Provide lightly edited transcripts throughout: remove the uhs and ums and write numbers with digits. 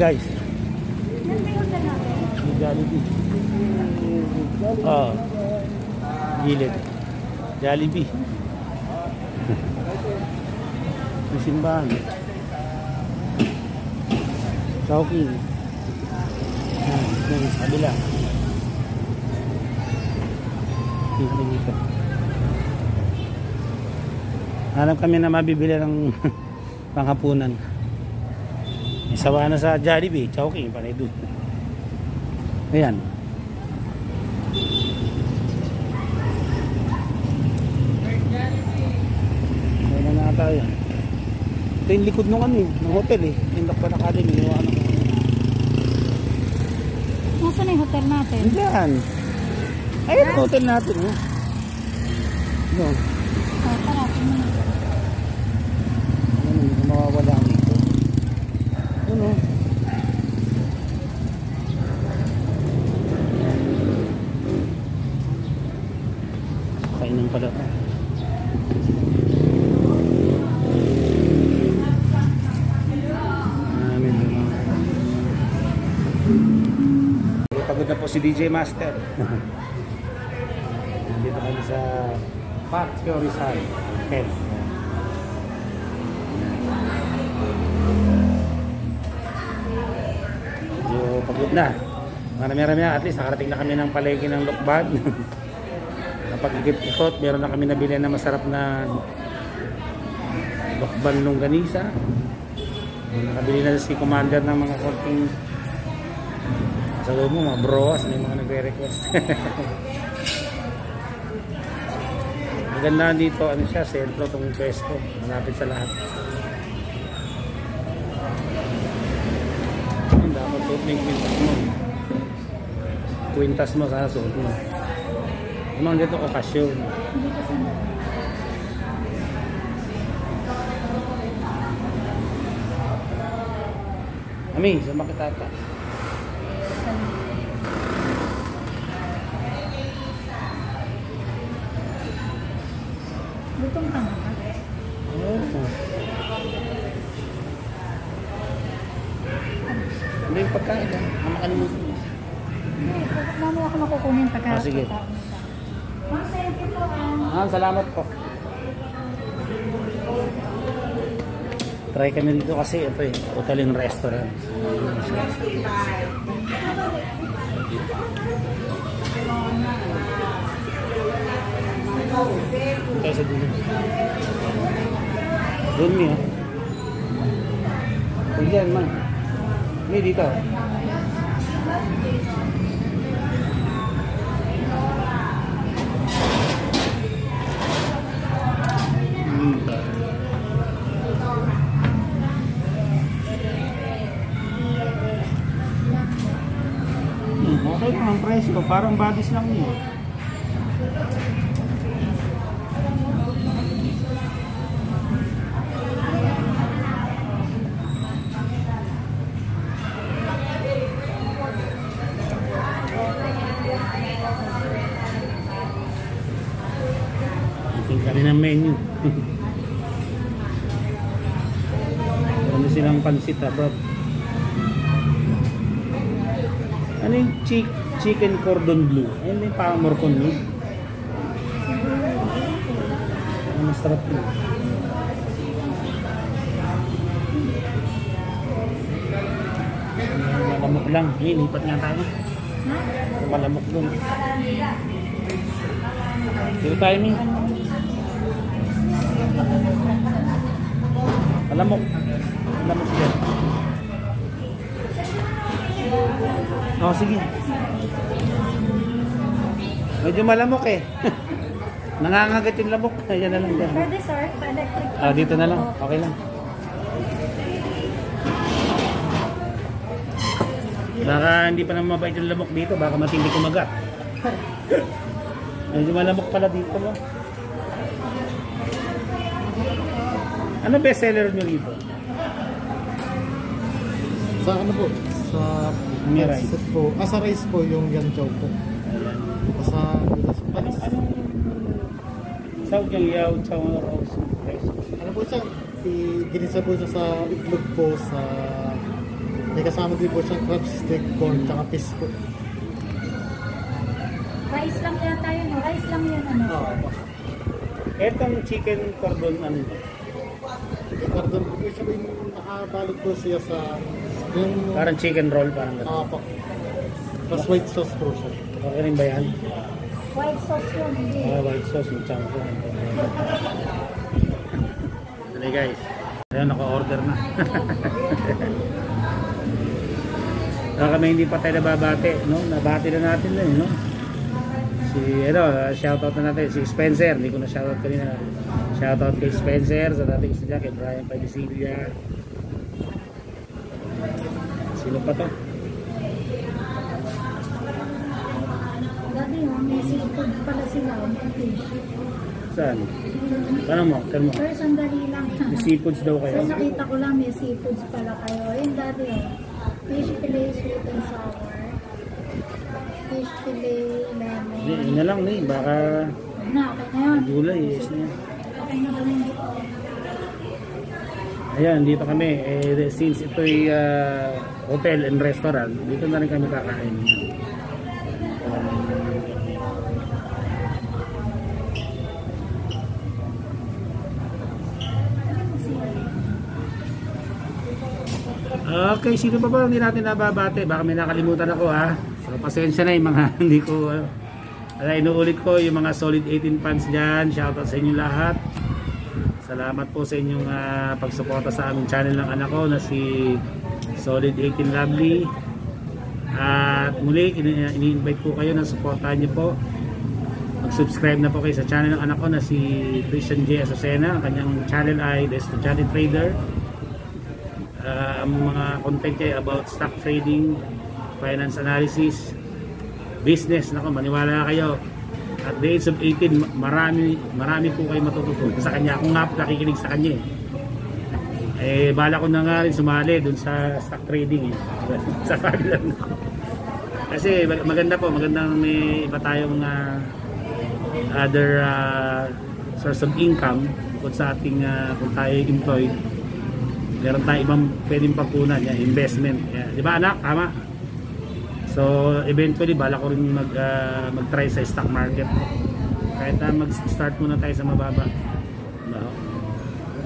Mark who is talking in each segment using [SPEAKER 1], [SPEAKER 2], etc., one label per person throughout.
[SPEAKER 1] guys. Jollibee. Oh. Gilid. Jollibee. May simbahan. Chowking. Kabila. Dito. Hanap kami na mabibili ng panghapunan. Isawa na sa Jollibee, Chowking, panay doon. Ayan. Ayan na tayo. Ito yung likod nung ano ng hotel yung Dakpan Academy.
[SPEAKER 2] Nasaan yung hotel natin?
[SPEAKER 1] Diyan. Ayan ang hotel natin. No.
[SPEAKER 2] Tara, tingnan.
[SPEAKER 1] Ano, hindi mawawala ang ito. Ano? Kainan pala ito. Pagod na po si DJ Master. Dito kami sa Park Rizal Hotel. So, pagod na. Marami-rami na. At least nakarating na kami ng palengke ng Lokban. Napag-ikot-ikot, meron na kami nabili na masarap na Lokban longganisa. Nakabili na si Commander ng mga konting sa loob mo, mga broas, may mga nagre-request. Maganda dito, ano siya, sentro itong pwesto, malapit sa lahat. Dapat suot mo yung kwintas mo. Kwintas mo sa suot mo. Naman dito, okasyon. Ami, sama kita ata.
[SPEAKER 2] Lutong ka na.
[SPEAKER 1] Hindi yung pagkain lang. Makalimutan mo.
[SPEAKER 2] Mamo ako makukunin pagkain.
[SPEAKER 1] Sige.
[SPEAKER 2] Thank you po.
[SPEAKER 1] Salamat po. Try kami dito kasi ito hotel and restaurant. Kasi dito. Doon niya. Diyan man. May dito. Okay lang ang presyo. Parang badis lang niya. Kami ng menu. Ano silang pansit bro? Ano yung chicken cordon bleu? Ayun yung parang morcon meat. Ano masarap yun? Malamok lang. Lipat nga tayo. Malamok dun. Dito tayo mi. Malamok. Malamok dyan. Oh, sige. Medyo malamok Nangangagat yung lamok. Ayan na lang dyan.
[SPEAKER 2] Pwede sir, pa-electric.
[SPEAKER 1] Dito na lang. Okay lang. Baka hindi pa naman mabait yung lamok dito. Baka matindi kumagat. Medyo malamok pala dito mo. Ano best seller nyo dito?
[SPEAKER 3] Sa ano po? Sa
[SPEAKER 1] rice
[SPEAKER 3] po. Sa rice po yung yanchow po. Sa
[SPEAKER 1] anong Saw yung yaw, chow rose rice.
[SPEAKER 3] Ano po siya? Ginisa po siya sa itlog po sa May kasama din po siyang crab stick, corn, tsaka fish po.
[SPEAKER 2] Rice lang yata yun, no? Rice lang yun, ano?
[SPEAKER 3] Oo.
[SPEAKER 1] Etong chicken cordon ano ito?
[SPEAKER 3] Cordon po siya yung nakabalot po siya sa yung
[SPEAKER 1] Parang chicken roll, parang gano'n.
[SPEAKER 3] po. Tapos white sauce po siya.
[SPEAKER 1] Okay rin ba yan?
[SPEAKER 2] White sauce yun, hindi.
[SPEAKER 1] White sauce, yung chanko. Dali guys. Ayun, naka-order na. Kami hindi pa tayo nababate, no? Nabati na natin na no? Si, shoutout na natin, si Spencer. Hindi ko na shoutout kanina. Shoutout kay Spencer, sa dating isda, kay Brian Padisilia. Sino pa to?
[SPEAKER 2] Dati yun, may seafood pala sila, may fish.
[SPEAKER 1] Saan? Tanong mo, tell mo.
[SPEAKER 2] Pero sandali lang.
[SPEAKER 1] May seafoods daw kayo.
[SPEAKER 2] So nakita ko lang may seafoods pala kayo. Ayun dati yun. Fish fillet, sweet and sour. Fish fillet, lemon.
[SPEAKER 1] Hindi, yun na lang eh. Baka
[SPEAKER 2] Na, okay na yun.
[SPEAKER 1] gulay, yes na yan.
[SPEAKER 2] Okay na ba yun?
[SPEAKER 1] Ayan, dito kami. Since ito'y hotel and restaurant, dito na rin kami kakain. Okay, sino pa ba hindi natin nababate? Baka may nakalimutan ako ha. So pasensya na yung mga hindi ko inuulit ko yung mga solid 18 fans dyan. Shoutout sa inyo lahat. Salamat po sa inyong pagsuporta sa aming channel ng anak ko na si Solid 18 Lovely. At muli, ini-invite ko kayo na suportahan niyo po. Mag-subscribe na po kayo sa channel ng anak ko na si Christian J. Azucena. Ang kanyang channel ay The Estudiante Trader. Ang mga content niya ay about stock trading, finance analysis, business. Nako, maniwala kayo. At the age of 18, marami po kayo matututunan sa kanya. Ako nga nakikinig sa kanya bala ko na nga rin sumali dun sa stock trading sa kabilang kasi maganda po, magandang may iba tayong other source of income kung sa ating kung tayo employed, meron tayong ibang pwedeng pagkunan, investment, di ba anak? Tama? So eventually bala ko rin mag-try sa stock market kahit na mag-start muna tayo sa mababa.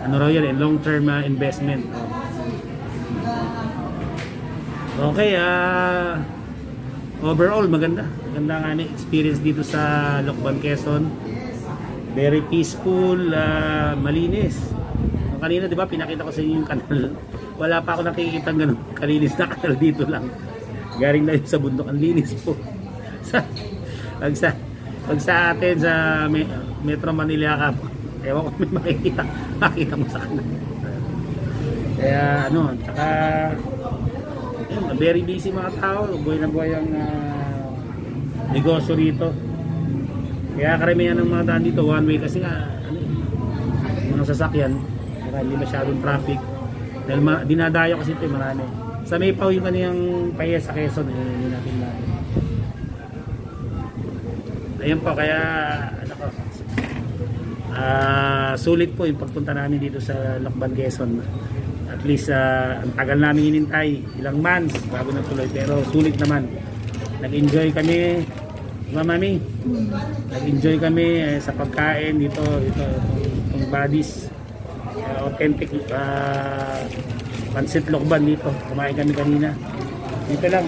[SPEAKER 1] Ano raw yan, long term investment. Okay, overall maganda nga ni experience dito sa Lokban, Quezon. Very peaceful, malinis. Kanina 'di ba pinakita ko sa inyo yung kanal. Wala pa ako nakikita ng ganun kalinis na kanal dito lang. Galing na yun sa bundok, ang linis po. Pag sa atin sa Metro Manila ka, ewan ko may makikita mo sa kanal. Kaya tsaka very busy mga tao, buhay na buhay ang negosyo rito. Kaya karamihan ng mga daan dito one way kasi mga sasakyan, hindi masyadong traffic. Dahil dinadayo kasi ito marami. Sa may paw yung kaniyang pahiya sa Quezon, yun natin na. Ayun po, kaya sulit po yung pagpunta namin dito sa Lokban, Quezon. At least ang tagal namin hinintay, ilang months bago natuloy, pero sulit naman. Nag-enjoy kami, Mami. Nag-enjoy kami sa pagkain dito itong Buddies. Authentic Pansit Lokban dito. Kumain kami kanina. Dito lang.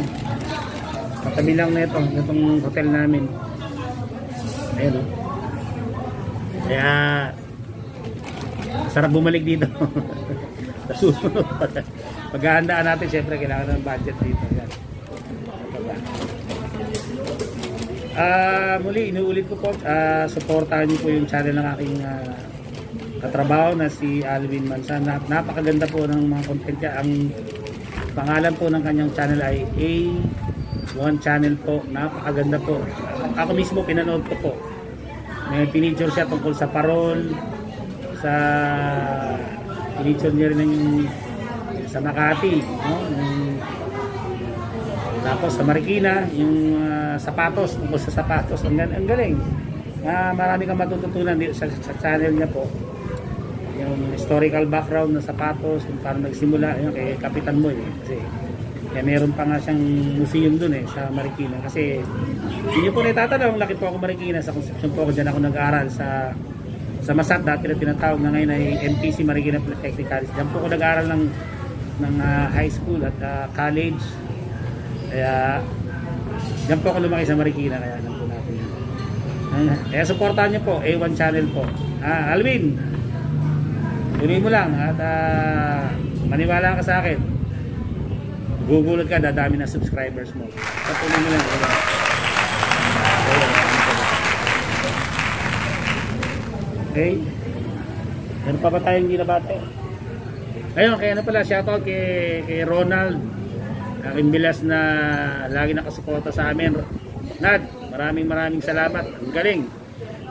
[SPEAKER 1] Katabi lang na itong hotel namin. Ayun. Kaya sarap bumalik dito. Paghahandaan natin, syempre kailangan ng budget dito. Yan. Muli, inuulit ko po, supportahan niyo po yung channel ng aking katrabaho na si Alvin Mansan. Napakaganda po ng mga content niya. Ang pangalan po ng kanyang channel ay A1 Channel po. Napakaganda po. Ako mismo pinanood ko po. May pinicture siya tungkol sa parol, sa pinicture niya rin sa Makati, no? Tapos sa Marikina, yung sapatos, tungkol sa sapatos. Ang galing. Marami kang matututunan dito sa channel niya po. Yung historical background ng sapatos, kung paano nagsimula, yun, kay Kapitan Moy. Kasi Kaya meron pa nga siyang museum dun sa Marikina. Kasi hindi nyo po natatanong, laki po ako Marikina. Sa Concepcion po ako, dyan ako nag-aaral sa Masat, dati na tinatawag na ngayon ay MPC Marikina Polytechnic College. Diyan po ako nag-aaral ng high school at college. Kaya diyan po ako lumaki sa Marikina, kaya alam po natin yan. Kaya supportahan niyo po, A1 channel po. Alvin, tuloy mo lang at maniwala ka sa akin. Gugulat ka, dadami na subscribers mo. Patuloy mo lang. Okay. Meron pa ba tayong hindi nabate? Ayun, kaya na pala, shoutout kay Ronald. Aking bilas na lagi nakasuporta sa amin. Nad, maraming salamat. Ang galing.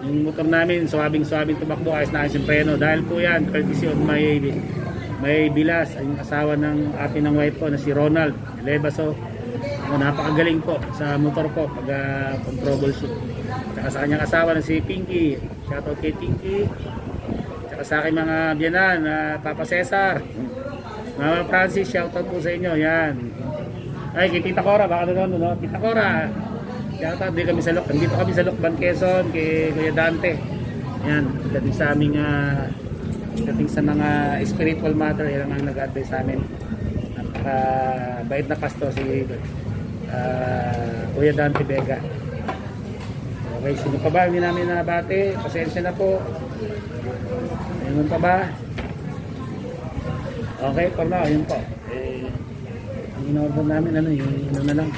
[SPEAKER 1] Yung motor namin, swabing tumakbo, ayos na ayos yung preno. Dahil po yan, courtesy of may bilas, yung asawa ng atin ng wife ko na si Ronald Lebaso. Napakagaling po sa motor ko pag troubleshoot. Tsaka sa kanyang asawa na si Pinky. Shoutout kay Pinky. Tsaka sa aking mga biyanan, Papa Cesar, Mama Francis, shoutout po sa inyo. Yan. Ay, kay Tita Cora, baka nanonood, no? Tita Cora, shoutout. Dito kami sa Lucban, Quezon, kay Kuya Dante. Yan, dating sa aming dating sa mga spiritual matter, yan ang nag-advise sa amin. Bait na pastor si Kuya Dante Vega. Okay, sino pa ba hindi namin nabate? Pasensya na po. Ayun pa ba? Okay, for now, yun po. Ang in-order namin, yung na lang.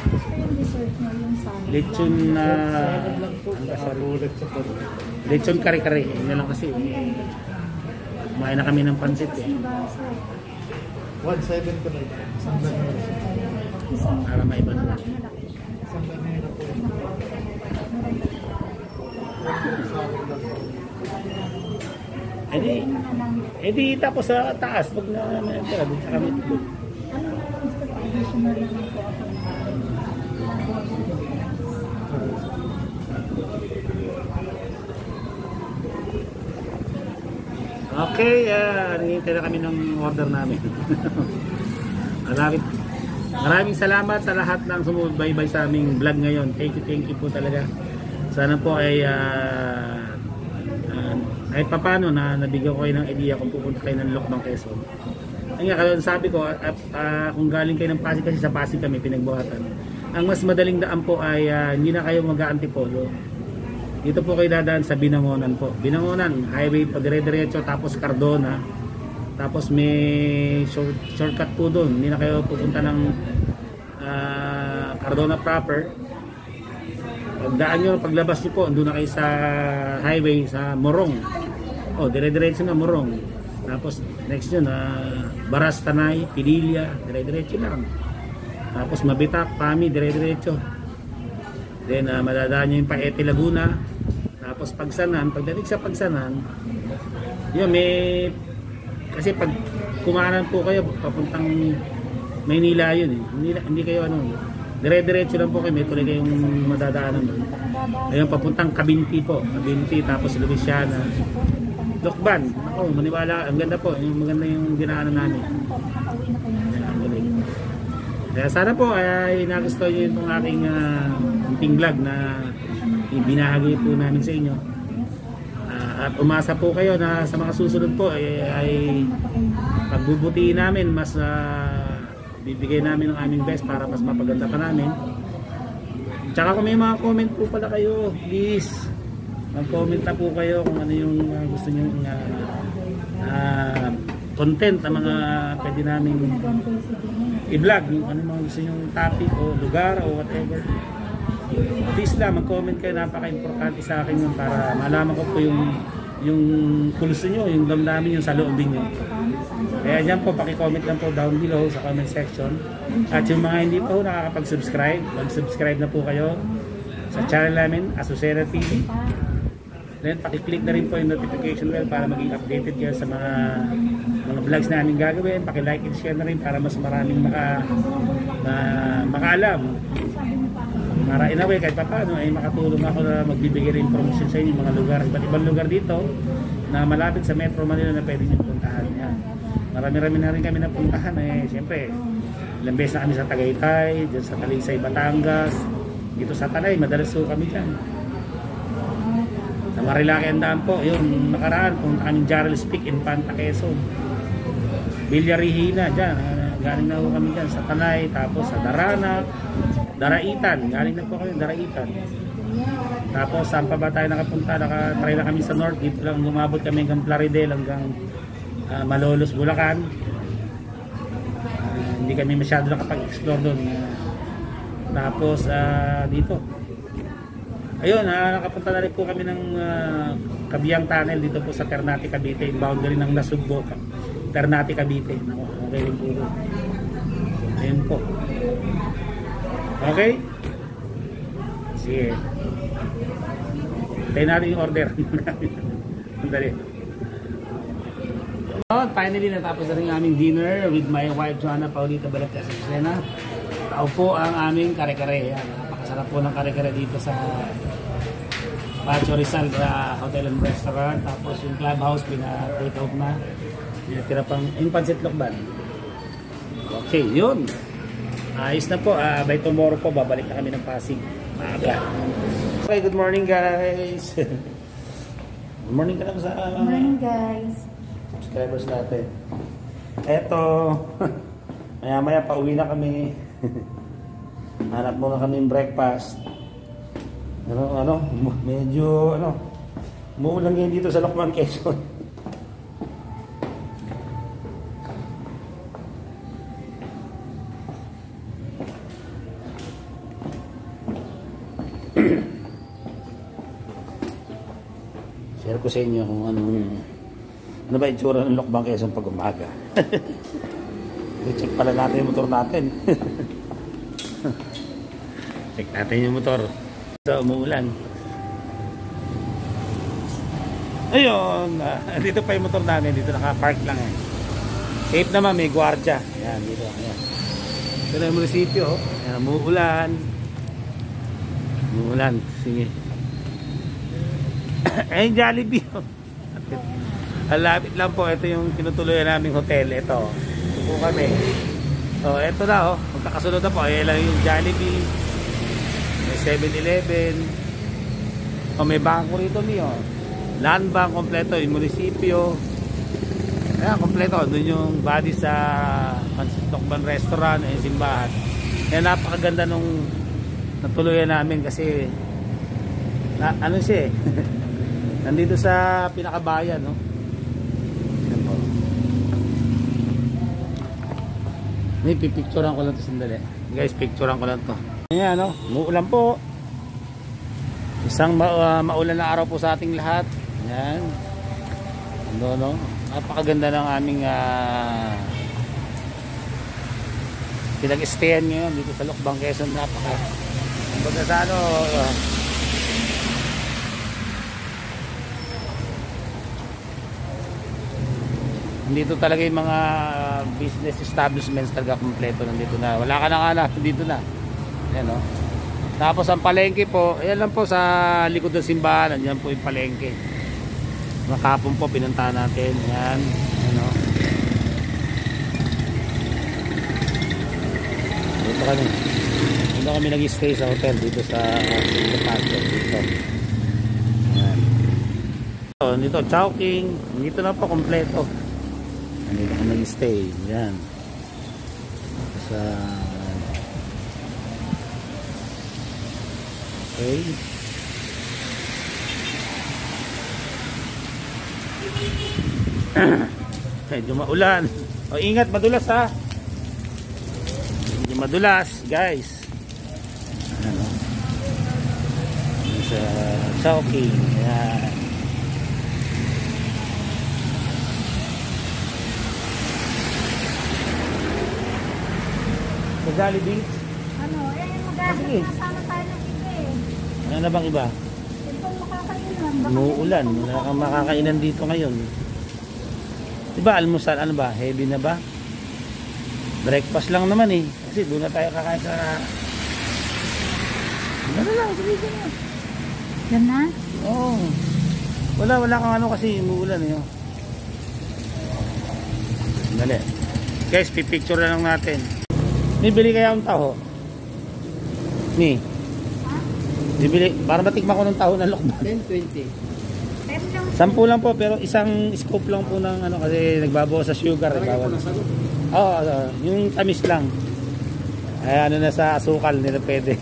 [SPEAKER 1] Lechon lechon kare-kare. Yun na lang kasi. Kumain na kami ng pansit
[SPEAKER 3] 1.7 ko na ito.
[SPEAKER 1] para maiba na lang. Edi tapos sa taas pag na tira dun sa kami. Okay, nangihintay na kami ng order namin. Maraming salamat sa lahat ng sumubaybay sa aming vlog ngayon. Thank you po talaga. Sana po ay kahit papano na nabigyan ko kayo ng idea kung pupunta kayo ng Lucban, Quezon. Ay nga, sabi ko, kung galing kayo ng Pasig, kasi sa Pasig kami pinagbuhatan, ang mas madaling daan po ay hindi na kayo mag-Antipolo. Dito po kayo dadaan sa Binangonan po. Binangonan, highway po, dire-diretso, tapos Cardona. Tapos may shortcut po doon. Hindi na kayo pupunta ng Cardona proper. Pagdaan nyo, paglabas nyo po, andun na kayo sa highway, sa Morong. Dire-diretso na Morong. Tapos next nyo na Baras, Tanay, Pililla, dire-diretso lang. Tapos Mabitak, Pami, dire-diretso. Then madadaan nyo yung Paete, Laguna. Tapos Pagsanan, pagdating sa Pagsanan, yun may, kasi pag kumanan po kayo papuntang Maynila yun hindi kayo dire-diretso lang po kayo, may tuloy kayong madadaanan doon. Ayun, papuntang Kabinti po, Kabinti, tapos Luisiana, Lucban. Ako, maniwala, ang ganda po, maganda yung dinaanan namin. Kaya sana po ay nagustuhan nyo itong aking ating vlog na ibinahagi po namin sa inyo. At umasa po kayo na sa mga susunod po ay pagbubutihin namin, mas bibigay namin ang aming best para mas mapaganda pa namin. Tsaka kung may mga comment po pala kayo, please mag-comment na po kayo kung ano yung gusto nyo content na mga pwede namin i-vlog, yung ano mga gusto nyo topic o lugar o whatever. Please lang, mag-comment kayo, napaka-importante sa akin yun para malaman ko po yung pulso nyo, yung damdamin yung sa loobin nyo. Kaya dyan po, paki-comment lang po down below sa comment section. At yung mga hindi pa po nakakapag-subscribe, mag-subscribe na po kayo sa channel namin, Azucena TV. Then paki-click na rin po yung notification bell para maging updated kayo sa mga vlogs na namin gagawin. Paki-like and share na rin para mas maraming makaalam. Para in a way, kahit pa paano ay makatulong ako na magbibigay rin promotion sa inyo mga lugar, iba't ibang lugar dito na malapit sa Metro Manila na pwede nyo puntahan. Yan. Marami-rami na rin kami napuntahan. Siyempre, Ilang beses na kami sa Tagaytay, dyan sa Talisay, Batangas. Dito sa Tanay, madalas po kami dyan. Sa Marilaki ang daan po, yung nakaraan, punta kami Jarrell's Peak, Infanta, Quezon. Villarihina, dyan. Galing na po kami dyan sa Tanay, tapos sa Daranac, Daraitan. Galing na po kami Daraitan. Tapos saan pa ba tayo nakapunta? Nakatry na kami sa North. Dito lang gumabot kami hanggang Plaridel, hanggang Malolos, Bulacan. Hindi kami masyado nakapag-explore doon. Tapos dito. Ayun, nakapunta na rin po kami ng Kabiyang Tunnel dito po sa Ternate, Cavite. Boundary ng Nasugbo, Ternate, Cavite. Okay rin po doon. Ayun po. Okay? Sige. Tayo natin yung order. Dali. Finally, natapos na rin ang aming dinner with my wife Joanna Paulita Balagtas Sena. Tao po ang aming kare-kare. Napakasarap po ng kare-kare dito sa Pacho Rizal Hotel and Restaurant. Tapos yung clubhouse, pina-take out na. Pinatira pang yung pancit lokban. Okay, yun. Ayos na po. By tomorrow po, babalik na kami ng Pasig. Maaga. Okay, good morning guys. Good morning ka na sa
[SPEAKER 2] Good morning, guys.
[SPEAKER 1] subscribers natin. Eto, maya-maya pauwi na kami. Hanap muna kami yung breakfast. Medyo umuulan ngayon dito sa Lokban, Quezon. Share ko sa inyo kung ano ba itsura ng Lokban, Quezon pag umaga. I-check pala natin yung motor natin. Check natin yung motor. So, umuulan. Ayun, dito pa yung motor namin. Dito naka-park lang eh. Safe naman, may gwardiya. Ayan, dito. Ayan. Ito na yung munisipyo. Ayan, umuulan. Umuulan. Sige. Ayun, Jollibee. Halapit lang po. Ito yung tinutuloyan naming hotel. Ito. Ito po kami. So, ito na magkakasunod na po. Ayan lang yung Jollibee. May 7-Eleven. May bangko rito niyo. Land bank kompleto. Yung munisipyo. Ayan, kompleto. Doon yung body sa Pancit Lokban Restaurant. Yung simbahan. Ayan, napakaganda nung natuluyan namin kasi ano siya eh. Nandito sa pinakabayan, no? Yan po. May pipicturean ko lang to sandali. Guys, picturean ko lang to. Ayan, no? Umuulan po. Isang maulan na araw po sa ating lahat. Ayan. No? Napakaganda ng aming pinag-stayan ngayon dito sa Lokban, Quezon. Kumbaga sa dito talaga yung mga business establishments talaga kompleto nandito na. Wala ka na hanap dito na. Ayan, no? Tapos ang palengke po, ayan lang po sa likod ng simbahan. Ayan po yung palengke. Makapon po pinuntahan natin. Ayan. Ayan, no? Dito kami nag-stay sa hotel dito sa Pacho. Dito. Ayan. Dito, Chowking. Dito na po kompleto. Dito kami nag-stay. Yan. Sa okay. Medyo maulan. Ingat, madulas ha. Medyo madulas, guys. Ano? Sa Chowking. Yan. Sa Jollibee?
[SPEAKER 2] Magkakasama tayo ng iba eh.
[SPEAKER 1] Ano na bang iba?
[SPEAKER 2] Ito makakainan.
[SPEAKER 1] Umuulan. Wala kang makakainan dito ngayon. Diba almusal? Ano ba? Heavy na ba? Breakfast lang naman eh. Kasi doon na tayo kakain sa... Ano na lang? Sige na.
[SPEAKER 2] Yan na?
[SPEAKER 1] Oo. Wala kang ano kasi umuulan eh. Dali. Guys, pipicture na lang natin. Bibili kaya akong taho. Ni. Bibili, para matikman ko ng taho ng lokban.
[SPEAKER 3] 10-20.
[SPEAKER 2] 10 lang.
[SPEAKER 1] 10 lang po, pero isang scoop lang po ng ano, kasi nagbabawas sa sugar.
[SPEAKER 3] Talaga po nasagot.
[SPEAKER 1] Oo, yung tamis lang. Ay, ano na sa asukal nila pwede.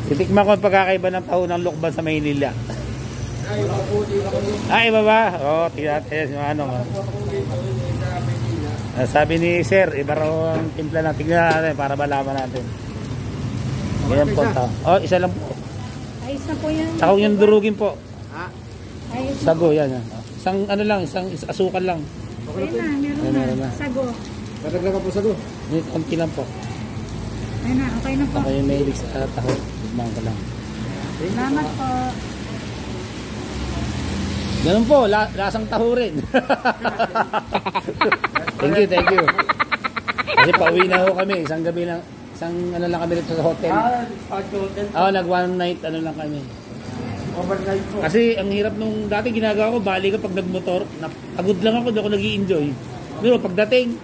[SPEAKER 1] Titikman ko ang pagkakaiba ng taho ng lokban sa Maynila.
[SPEAKER 3] Ay, maputi ako nun.
[SPEAKER 1] Iba ba? Oo, tingnan natin yung ano. Sabi ni Sir, iba raw ang timpla na. Tingnan natin para malaman natin. Ganyan po taho. Oh, isa lang po.
[SPEAKER 2] Ayos na po yan.
[SPEAKER 1] Tsaka yung durugin po.
[SPEAKER 3] Ha?
[SPEAKER 2] Ayos na.
[SPEAKER 1] Sago, yan. Isang ano lang, isang asukal lang.
[SPEAKER 2] Ayun na, meron
[SPEAKER 1] Meron
[SPEAKER 2] na.
[SPEAKER 1] na.
[SPEAKER 2] Sago.
[SPEAKER 3] Dadagdagan po sagot.
[SPEAKER 1] Yung konti lang po.
[SPEAKER 2] Ayun na, okay na po.
[SPEAKER 1] Ako yung mahilig sa taho. Tignan ko lang.
[SPEAKER 2] Salamat po.
[SPEAKER 1] Ganun po, lasang taho rin. Thank you. Kasi pauwi na ho kami, isang gabi lang, isang ano lang kami dito sa hotel. Nag one night ano lang kami.
[SPEAKER 3] Overnight po.
[SPEAKER 1] Kasi ang hirap nung dati ginagawa ko, bali ka pag nagmotor, pagod lang ako, di ako nag-i-enjoy. Pero pagdating,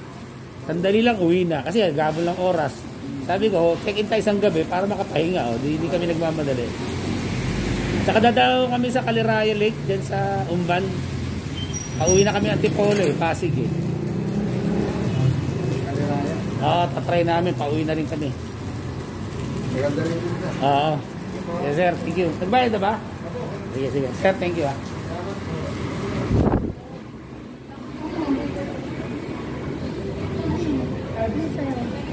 [SPEAKER 1] sandali lang uwi na, kasi gabol lang oras. Sabi ko, check-in tayo isang gabi para makapahinga, di kami nagmamadali. Tsaka dadaw kami sa Caliraya Lake, dyan sa Umban. Pauwi na kami Antipolo Pasig Oo, tatry namin, pauwi na rin kami.
[SPEAKER 3] Maganda rin din na.
[SPEAKER 1] Oo. Yes sir, thank you. Nagbayad na ba? Sige. Sir, thank you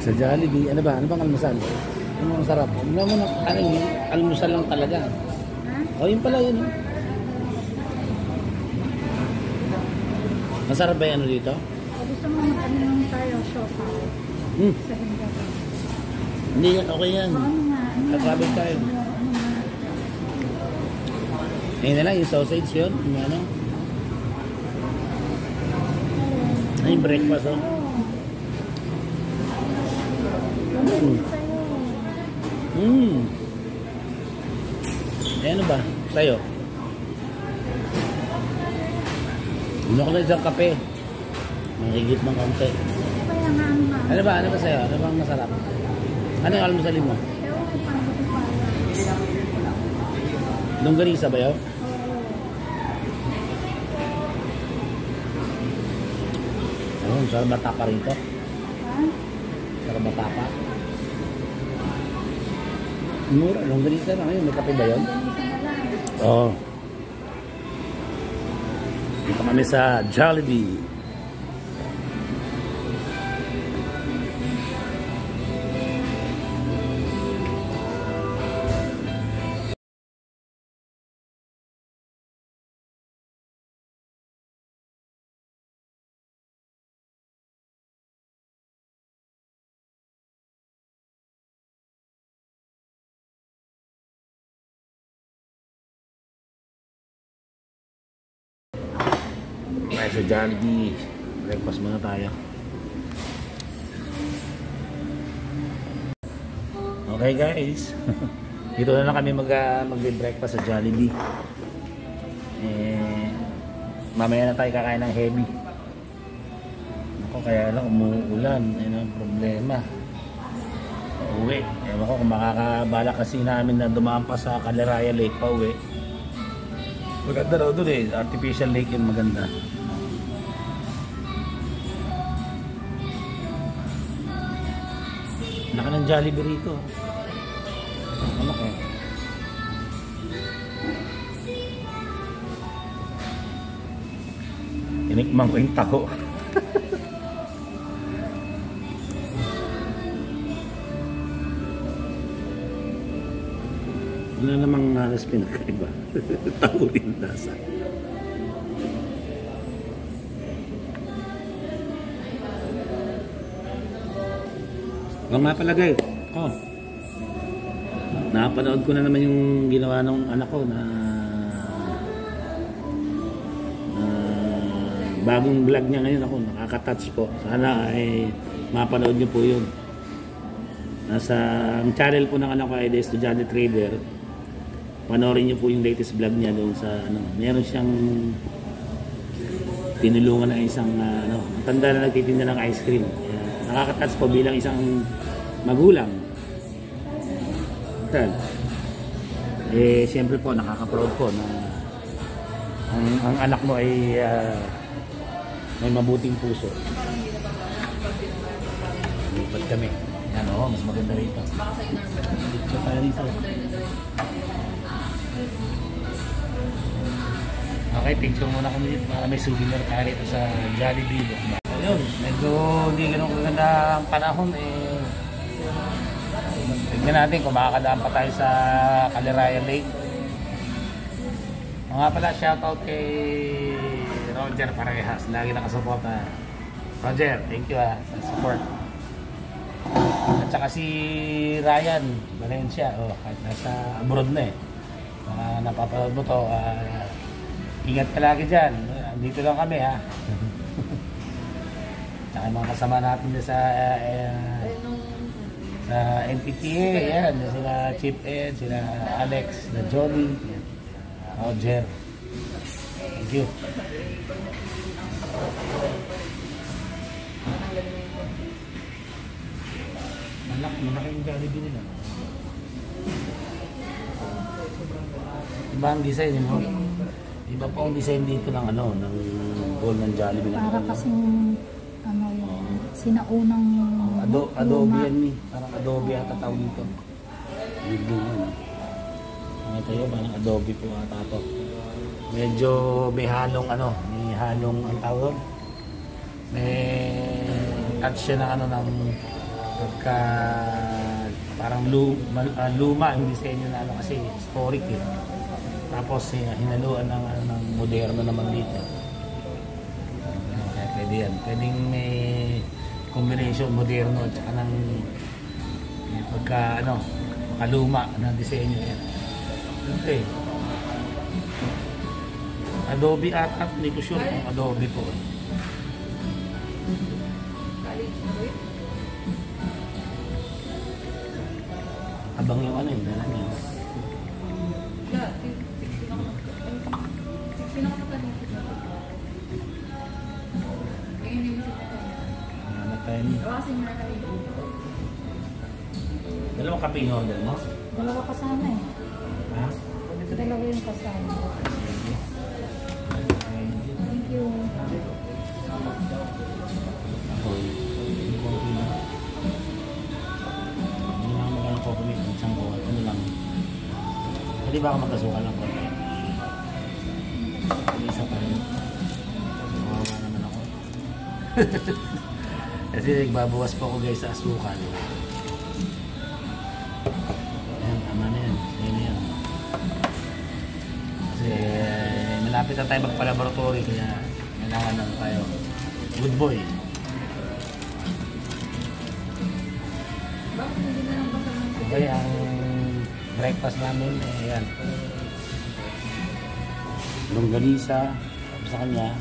[SPEAKER 1] Sa Jollibee, ano bang almusal? Ano ang sarap? Ano mo almusal lang talaga.
[SPEAKER 2] Ha?
[SPEAKER 1] Oh, yun pala yun. Masarap ba yung ano dito?
[SPEAKER 2] O gusto mo mag-ano tayo, sofa. Sa Hinggapan.
[SPEAKER 1] Hindi yan, okay yan.
[SPEAKER 2] Ano nga?
[SPEAKER 1] Katravel tayo.
[SPEAKER 2] Ano nga?
[SPEAKER 1] Ayun na lang, yung sausage yun. Yung ano. Ay, yung breakfast oh. Eh, ano ba? Sa'yo? Ano ko lang isang kape. Mahigit ng kaunti.
[SPEAKER 2] Kaya nga ano nga.
[SPEAKER 1] Ano ba sa'yo? Ano bang masarap? Ano yung almusalin mo?
[SPEAKER 2] Ewan ko paano ko para.
[SPEAKER 1] Longganisa ba yun? Ayun, sarap matapa rito.
[SPEAKER 2] Ha?
[SPEAKER 1] Sarap matapa. Mura, longganisa na ngayon. May kape ba yun?
[SPEAKER 2] Ganito na lang.
[SPEAKER 1] Oo. Dito kami sa Jollibee. Tayo sa Jollibee. Breakfast muna tayo. Okay guys. Dito na lang kami mag-breakfast sa Jollibee. Mamaya na tayo kakain ng heavy. Ako kaya lang umuulan. Ayun ang problema. Uwi. Ewan ko kung makakabala kasi namin na dumaan pa sa Caliraya Lake pa uwi. Maganda raw doon artificial lake yun, maganda. Naka ng Jollibee rito. Ano ko? Tinikman ko yung taho. Wala namang halos pinakaiba. Taho rin lasa. Ang mapalagay. Oh. Napanood ko na naman yung ginawa ng anak ko na bagong vlog niya ngayon ako. Nakaka-touch po. Sana ay mapanood niyo po yun. Nasa channel po ng anak ko ay The Estudyante Trader. Panoorin niyo po yung latest vlog niya doon sa ano. Meron siyang tinulungan na isang tanda na nagtitinda ng ice cream. nakaka-touch po bilang isang magulang. Tal. Eh, siyempre po, nakaka-proud po na ang anak mo ay may mabuting puso. Lipat kami. Yan o, mas maganda rito. Dito tayo rito. Okay, picture muna kami dito para may souvenir tayo rito sa Jollibee. Ayun, medyo hindi ganun kaganda ang panahon eh. Tignan natin kung makakadaan pa tayo sa Caliraya Lake. Mga pala, shoutout kay Roger Parehas. Lagi nakasuporta. Roger, thank you sa support. At saka si Ryan Valencia, kahit nasa abroad na eh. Napapanood mo to, ingat ka lagi dyan. Dito lang kami ha. Tsaka mga kasama natin sa NTTA, yan, sila Chip Ed, sila Alex, sila Johnny, Roger. Thank you. Malaki yung Jollibee nila. Iba ang design mo? Iba pa ang design dito ng ng goal ng Jollibee.
[SPEAKER 2] Para kasing sinaunang
[SPEAKER 1] Adobe yan ni. Parang Adobe ata tawag dito. Building yan. Ito yun, parang Adobe po ata ito. Medyo may halong may halong ang tawag. May touch siya ng ng pagka parang luma ang disenyo na kasi historic eh. Tapos hinaluan ng moderno naman dito. Kaya pwede yan. Pwedeng may combination moderno at saka ng pagka makaluma na disenyo yan. Okay. Adobe at hindi ko sure kung Adobe po. Abang yung yung dala niya. Dalawang kape yung order mo?
[SPEAKER 2] Dalawa kasama eh.
[SPEAKER 1] Ha?
[SPEAKER 2] Dalawa yung kasama. Thank you.
[SPEAKER 1] Hindi na ako magkano ko kumit. Isang ko. Ano lang. Pwede ba ako magkasukan lang ko? Isa pa rin. Mawawa naman ako. Kasi nagbabawas pa ako guys sa asukal. Ayan, tama na yan. Ayan na yan. Kasi malapit na tayo magpa-laboratory kaya kailangan lang tayo. Good boy. Okay, ang breakfast namin ayan. Longganisa sa kanya.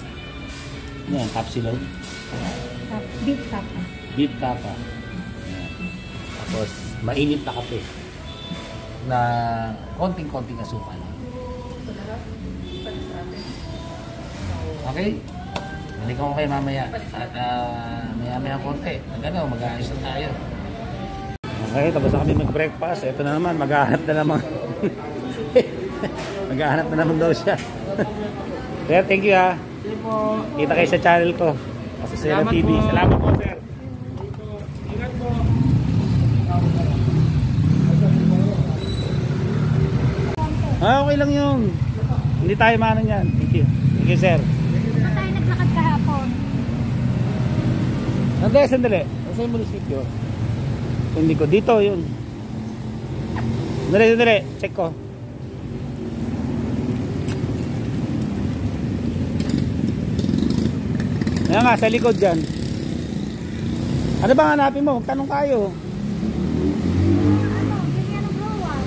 [SPEAKER 1] Ayan, capsilog.
[SPEAKER 2] Beef tapa.
[SPEAKER 1] Beef tapa. Ayan. Tapos mainit na kape na konting-konting asukal. Okay? Balik ako kayo mamaya at maya-maya konti. Mag-aayos na tayo. Okay, tapos na kami mag-breakfast. Ito na naman, maghahanap na naman. Maghahanap na naman daw siya. Sir, thank you ha. Kita kayo sa channel ko. Asosera TV. Salamat po, sir. Ingat po. Okay lang yun. Hindi tayo maano yan. Thank you. Thank you, sir.
[SPEAKER 2] Saan tayo naglakad kahapon?
[SPEAKER 1] Sandali. Saan yung munisipyo? Hindi ko. Dito, yun. Sandali. Check ko. Ayan nga, sa likod dyan. Ano ba hanapin mo? Magtanong tayo.
[SPEAKER 2] Ganyan ang rowan.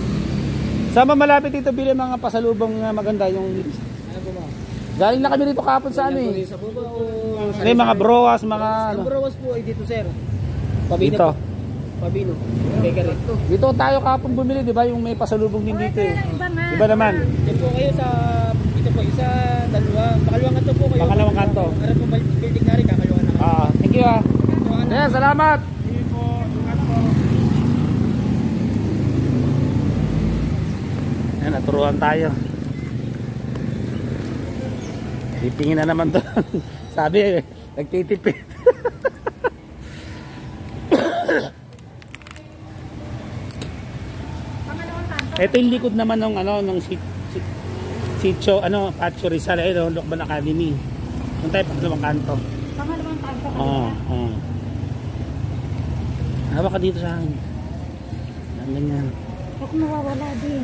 [SPEAKER 1] Saan ba malapit dito bilhin mga pasalubong maganda yung...
[SPEAKER 3] Ano po ba?
[SPEAKER 1] Galing na kami dito kapon sa ano eh.
[SPEAKER 3] Sa baba o...
[SPEAKER 1] Ano yung mga browas, mga...
[SPEAKER 3] Ang browas po ay dito, sir.
[SPEAKER 1] Dito.
[SPEAKER 3] Pabino. Bakery.
[SPEAKER 1] Dito tayo kapon bumili, di ba? Yung may pasalubong din dito eh. Iba naman.
[SPEAKER 3] Yan po kayo sa... Ito po, isa, dalawa. Pakalawang kanto po kayo.
[SPEAKER 1] Pakalawang kanto.
[SPEAKER 3] Harap po building na rin, kakalawa na.
[SPEAKER 1] Thank you ah.
[SPEAKER 3] Ito ang
[SPEAKER 1] Ayan, salamat.
[SPEAKER 3] Sige po, ingat po.
[SPEAKER 1] Ayan, naturuan tayo. Tipingin na naman to. Sabi, nagtitipid. Ito yung likod naman ng sitio, Patio Rizal, Lokban Academy. Yung tayo pangalawang kanto.
[SPEAKER 2] Pangalawang kanto.
[SPEAKER 1] Oo, oo. Hawak ka dito sa akin. Ganyan.
[SPEAKER 2] Huwag mawawala din.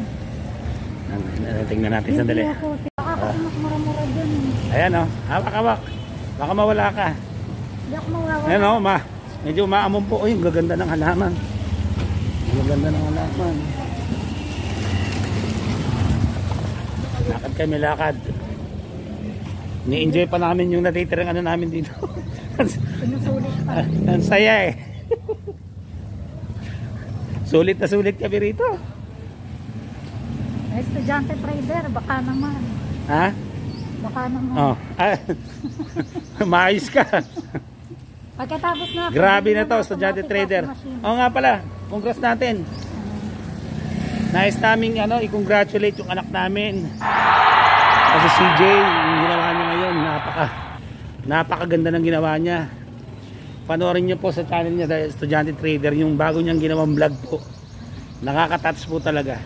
[SPEAKER 1] Tingnan natin sandali.
[SPEAKER 2] Hindi ako. Nakakakimak mura-mura dun.
[SPEAKER 1] Ayan o, hawak. Baka mawala ka.
[SPEAKER 2] Hindi ako mawawala.
[SPEAKER 1] Ayan o, medyo maamon po. Uy, ang gaganda ng halaman. Ang gaganda ng halaman. Lakad kami, lakad. Ni-enjoy pa namin yung natitirang namin dito.
[SPEAKER 2] Sinusulit pa.
[SPEAKER 1] Ang saya eh. Sulit na sulit kami rito.
[SPEAKER 2] Estudyante trader, baka naman.
[SPEAKER 1] Ha?
[SPEAKER 2] Baka naman.
[SPEAKER 1] Oh. Maayos ka.
[SPEAKER 2] Pagkatapos na.
[SPEAKER 1] Grabe na to, estudyante trader. Oo nga pala, congrats natin. Nais naming i-congratulate yung anak namin. Kasi CJ, yung ginawa niya ngayon, napakaganda ng ginawa niya. Panoorin niyo po sa channel niya, dahil estudyante trader, yung bago niyang ginawang vlog po. Nakaka-touch po talaga.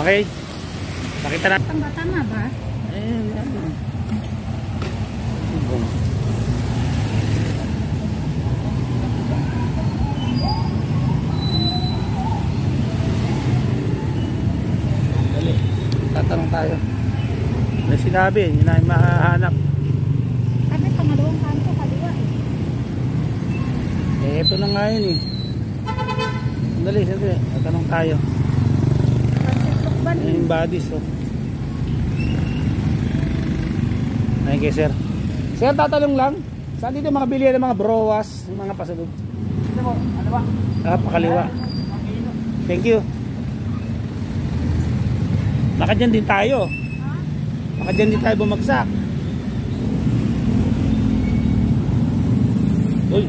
[SPEAKER 1] Okay? Pakita na.
[SPEAKER 2] Tama ba?
[SPEAKER 1] Ayun. Dali. Tatanong tayo. May sinabi, yun na yung mahahanap.
[SPEAKER 2] Kami pangalawang kanto, kaliwa.
[SPEAKER 1] Ito na nga yun eh. Sandali. Tatanong tayo.
[SPEAKER 2] Francis Lukban.
[SPEAKER 1] Yung bodies oh. Thank you sir. Sir, tatanong lang. Saan dito mga bilihan ng mga browas, yung mga pasulog? Ano ba? Pakaliwa. Thank you. Baka dyan din tayo. Baka dyan din tayo bumagsak. Uy.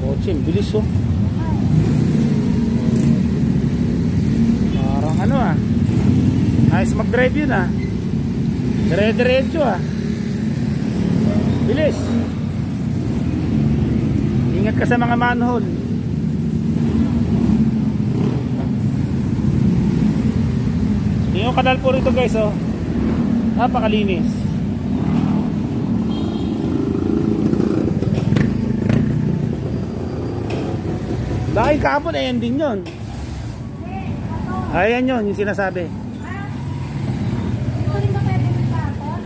[SPEAKER 1] Kotse, bilis oh. Parang ayos mag-drive yun Dire-diretso bilis. Ingat ka sa mga manhole. Yung kanal po rito guys napakalinis. Dahil kahapon ayan din yun. Ayan yun yung sinasabi.
[SPEAKER 2] Ito rin ba pwede ng tapon?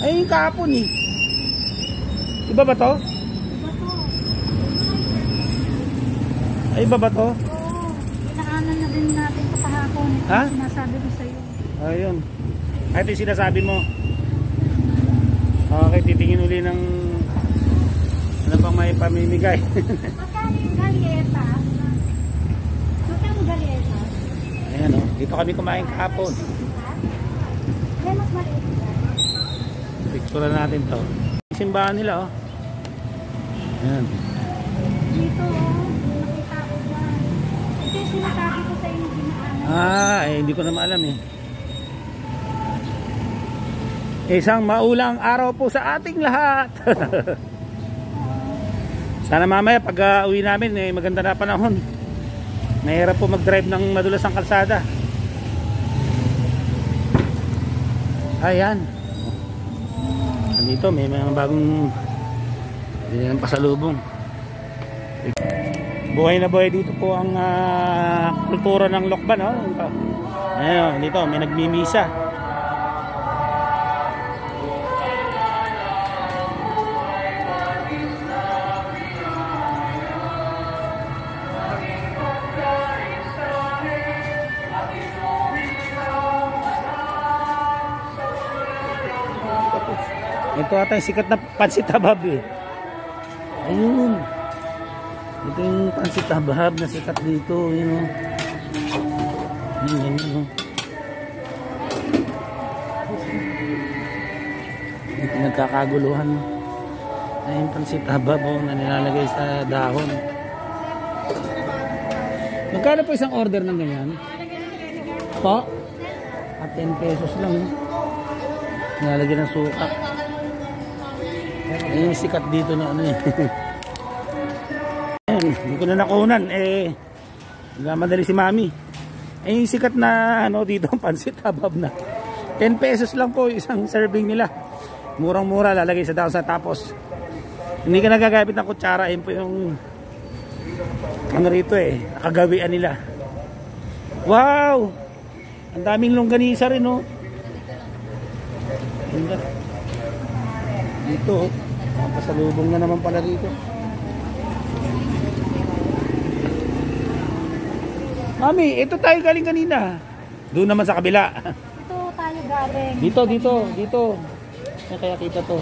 [SPEAKER 1] Ay yung kahapon Iba ba to? Ay iba ba to?
[SPEAKER 2] Oo. Inaanan na din natin ito kahapon.
[SPEAKER 1] Ha?
[SPEAKER 2] Sinasabi ko sa'yo.
[SPEAKER 1] Ayun. Ay ito yung sinasabi mo. Okay, titingin uli ng ano pang may pamimigay.
[SPEAKER 2] Magkano yung galieta? Magkano yung galieta?
[SPEAKER 1] Ayan dito kami kumain kahapon.
[SPEAKER 2] May mas maliit ka.
[SPEAKER 1] Picture natin to. Simbahan nila Ayan.
[SPEAKER 2] Dito nakita ko dyan. Ito yung sinasabi ko sa inyo dinaanan.
[SPEAKER 1] Hindi ko na maalam Isang maulang araw po sa ating lahat. Sana mamaya pag uwi namin maganda na panahon. Mahirap po mag-drive ng madulas ang kalsada. Ayan. Andito may mga bagong pasalubong. Buhay na buhay dito po ang kultura ng Lokban Ayun, dito may nagmimisa. Ito ata yung sikat na pansit habab Ayun. Ito yung pansit habab na sikat dito. Ayun Yan nagkakaguluhan. Ayun pansit habab na nilalagay sa dahon. Magkano po isang order ng ganyan? Po? At 10 pesos lang. Nilalagay ng suka. Ayun yung sikat dito na ano eh. Ayun, hindi ko na nakunan eh. Nagmamadali si Mami. Ayun yung sikat na ano dito pansit habab na. 10 pesos lang po isang serving nila. Murang-mura, lalagay sa dahon sa tapos. Hindi ka nagagamit ng kutsara. Ayun po yung ano rito eh, nakagawian nila. Wow! Ang daming longganisa rin oh. Dito oh. Pasalubong na naman pala dito. Mami, ito tayo galing kanina. Doon naman sa kabila.
[SPEAKER 2] Ito tayo galing.
[SPEAKER 1] Dito. Kaya kita to.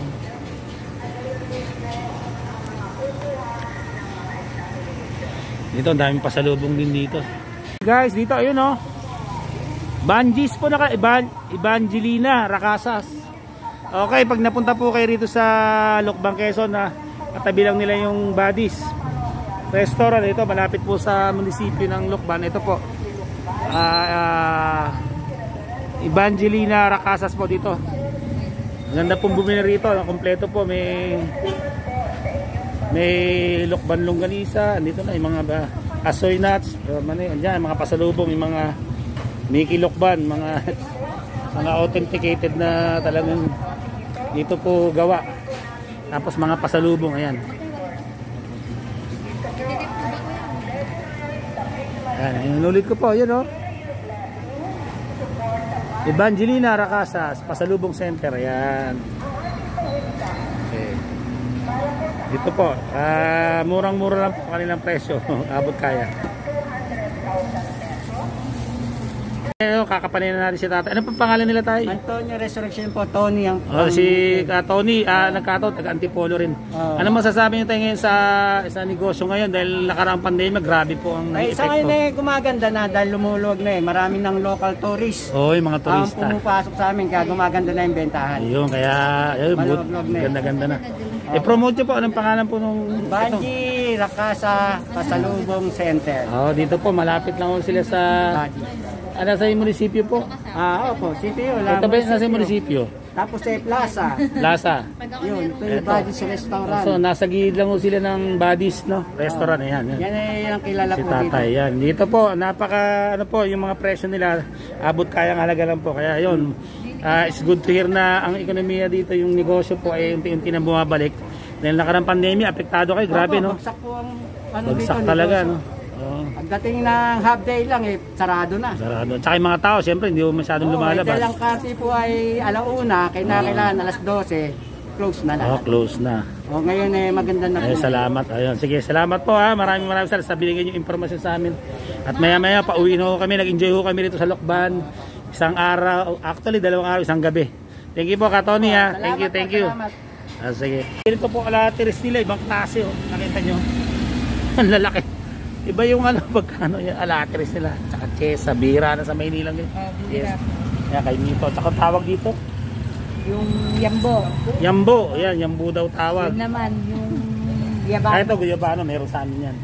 [SPEAKER 1] Dito, ang daming pasalubong din dito. Guys, dito, ayun oh. Banjis po na Evangelina Racasas. Okay, pag napunta po kayo rito sa Lokbang, Quezon na katabi lang nila yung Buddies Restaurant. Ito, malapit po sa munisipyo ng Lokban. Ito po. Evangelina Racasas po dito. Ganda pong bumili rito, kompleto po, may lokban longganisa, andito na yung mga asoy nuts, andyan, mga pasalubong, yung mga Mickey lokban, mga authenticated na talagang dito po gawa. Tapos mga pasalubong, ayan. Ayan, inulit ko po, yun o. Evangelina Racasas, Pasalubong Center, ayan. Okay. Dito po, murang-mura lang po kanilang presyo. Abot kaya. Kakapanin na natin si tatay. Ano pa pangalan nila tayo?
[SPEAKER 4] Antonio Resurrection po, Tony.
[SPEAKER 1] Si Tony, nagkataon, taga-Antipolo rin. Ano masasabi niyo tayo ngayon sa negosyo ngayon? Dahil nakaraang pandemya, grabe po ang
[SPEAKER 4] sa
[SPEAKER 1] epekto.
[SPEAKER 4] ngayon gumaganda na dahil lumuluwag na Marami ng local tourists.
[SPEAKER 1] Oo, yung mga turista.
[SPEAKER 4] Ang pumapasok sa amin, kaya gumaganda na yung bentahan.
[SPEAKER 1] Ayun, kaya ganda-ganda na. I-promote nyo po, anong pangalan po nung...
[SPEAKER 4] Banji Racasa Pasalubong Center.
[SPEAKER 1] Dito po, malapit lang po sila sa... Ano sa munisipyo po?
[SPEAKER 4] Opo, City Hall.
[SPEAKER 1] Ito ba nasa munisipyo?
[SPEAKER 4] Tapos Plaza.
[SPEAKER 1] Plaza.
[SPEAKER 4] Yun, ito yung Buddies Restaurant.
[SPEAKER 1] So, nasa gilid lang po sila ng Buddies, no? Restaurant, ayan.
[SPEAKER 4] Yan ang kilala
[SPEAKER 1] Si
[SPEAKER 4] po
[SPEAKER 1] tatay,
[SPEAKER 4] dito.
[SPEAKER 1] yan. Dito po, napaka, ano po, yung mga presyo nila, abot kayang halaga lang po. Kaya yun, it's good to hear na ang ekonomiya dito, yung negosyo po ay unti-unti na bumabalik. Dahil nakarang pandemya, apektado kayo, grabe, no?
[SPEAKER 4] Bagsak po ang
[SPEAKER 1] Bagsak
[SPEAKER 4] dito,
[SPEAKER 1] talaga,
[SPEAKER 4] negosyo.
[SPEAKER 1] no?
[SPEAKER 4] Pagdating ng half day lang, sarado na.
[SPEAKER 1] Sarado. Tsaka yung mga tao, siyempre, hindi mo masyadong lumalabas.
[SPEAKER 4] Dahil ang party po ay alauna, kailangan alas 12, close na lahat.
[SPEAKER 1] Close na.
[SPEAKER 4] Ngayon maganda na po.
[SPEAKER 1] Salamat. Ayun. Sige, salamat po ha. Maraming salamat sa binigay niyo impormasyon sa amin. At maya-maya pauwi na ho kami. Nag-enjoy ho kami rito sa Lokban. Isang araw, actually 2 araw, isang gabi. Thank you po, Tony ha. Thank you. Sige. Dito po kalatiris nila, ibang klase oh. Nakita nyo? Ang lalaki. Iba yung pagkano yung alateris nila. Tsaka chesa, bira na sa Maynila. Yes. Kaya kay Mito. Tsaka tawag dito?
[SPEAKER 5] Yung yambo.
[SPEAKER 1] Yambo. Ayan, yambo daw tawag.
[SPEAKER 5] Yun naman, yung yabano.
[SPEAKER 1] Ito, guyabano. Meron sa amin yan.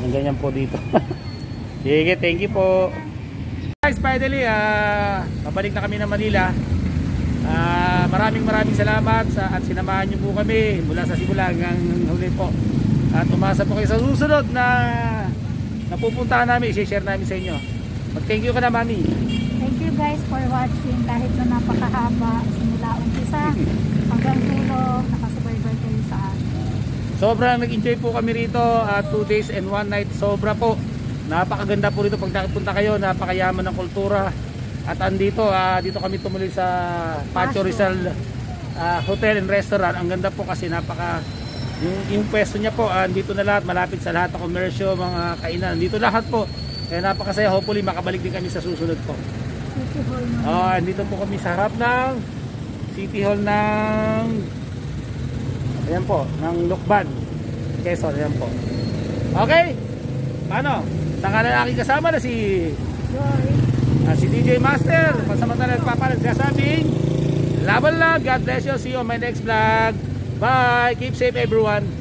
[SPEAKER 1] Yung ganyan po dito. Sige, thank you po. Guys, finally, pabalik na kami ng Manila. Maraming salamat at sinamahan niyo po kami mula sa simula hanggang huli po. At umasa po kayo sa susunod na napupuntahan namin, i-share namin sa inyo. Mag-thank you ka na, Mami.
[SPEAKER 2] Thank you guys for watching. Kahit na napakahaba, simula umpisa hanggang dulo, nakasubaybay kayo sa akin.
[SPEAKER 1] Sobrang nag-enjoy po kami rito, 2 days and 1 night. Sobra po. Napakaganda po rito pag nakapunta kayo, napakayaman ng kultura. At andito, dito kami tumuloy sa Pacho Rizal Hotel and Restaurant. Ang ganda po kasi yung pwesto niya po, andito na lahat, malapit sa lahat ng komersyo, mga kainan. Dito lahat po. Kaya napakasaya, hopefully makabalik din kami sa susunod po.
[SPEAKER 2] City Hall naman.
[SPEAKER 1] Andito po kami sa harap ng City Hall ng ayan po, ng Lokban, Quezon, ayan po. Okay? Paano? Tanga na aking kasama na si
[SPEAKER 2] Joy.
[SPEAKER 1] si DJ Master. Pasamantala nagpapalag, sinasabing laban All love. God bless you. See you on my next vlog. Bye. Keep safe everyone.